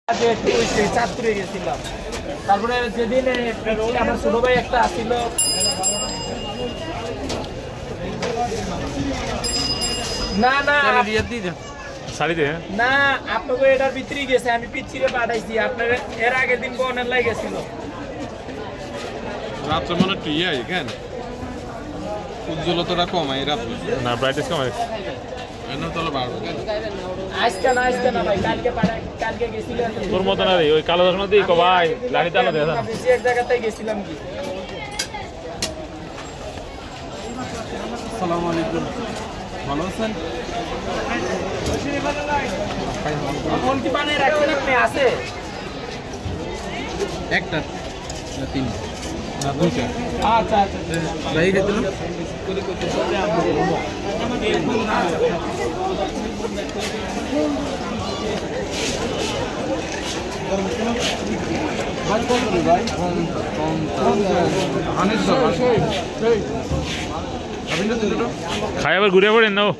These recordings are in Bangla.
আগে একটু ওই চাঁদপুরে গেছিলাম। তারপরে যেদিন আমার ছোট ভাই একটা আসছিল, না না না আপনাকে এটার ভিতরে গেছে, আমি পিছিয়ে পাঠাইছি আপনার এর আগের দিন বনের লাই গেছিল। রাত্রে মনে একটু ইয়ে কেন উজ্জ্বলতাটা কমায় রাত্রে না ব্রাইটনেস কমাই তাহলে বাড়বে কেন আজকে না ভাই, কালকে পাঠাই, কালকে গেছিলাম তোর মতো না রে ওই কালো চশমা দিয়ে ভাই লাড়ি তালো দেখা বেশি এক জায়গাতেই গেছিলাম কি। আসসালামু আলাইকুম, ভালো আছেন? ফোন কি বানিয়ে রাখছেন আপনি? আছে একটা না তিন না দুইটা আচ্ছা আচ্ছা যাই গেছিলাম খাই আবার ঘুরে পড়েন নাও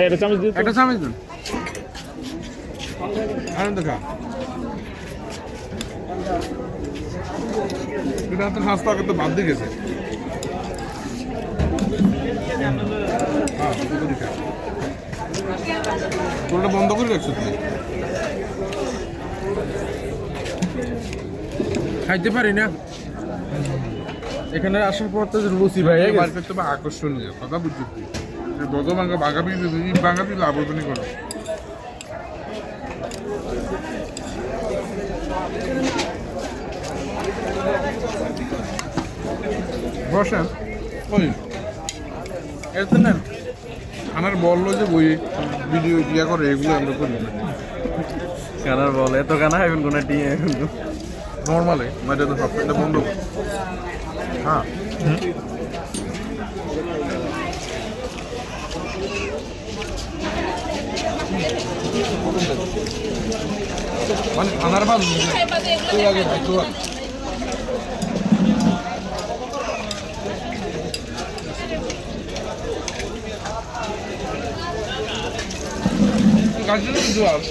এটা চামচ দিয়ে একটা চামচ দিন আনন্দ খা এটা তো নাস্তা করতে বাদ দিয়ে গেছে তোরটা বন্ধ করে রাখছো তুমি খাইতে পারি না এখানে আসার পর তো লুচি ভাই বার করতে হবে আকর্ষণীয় কথা বুঝছি বড় ভাঙা ভাঙা দিলে আবর্জনী করো বসেন ওই এতে না আমার বললো যে বই ভিডিও ইয়া করে এগুলো আমরা করি না কানার বল এত কানা এখন কোন টিয়ে এখন নর্মালে মানে তো সবটা বন্ধ কর হ্যাঁ মানে খানার বাদ তুই আগে তুই কাজে জোয়ার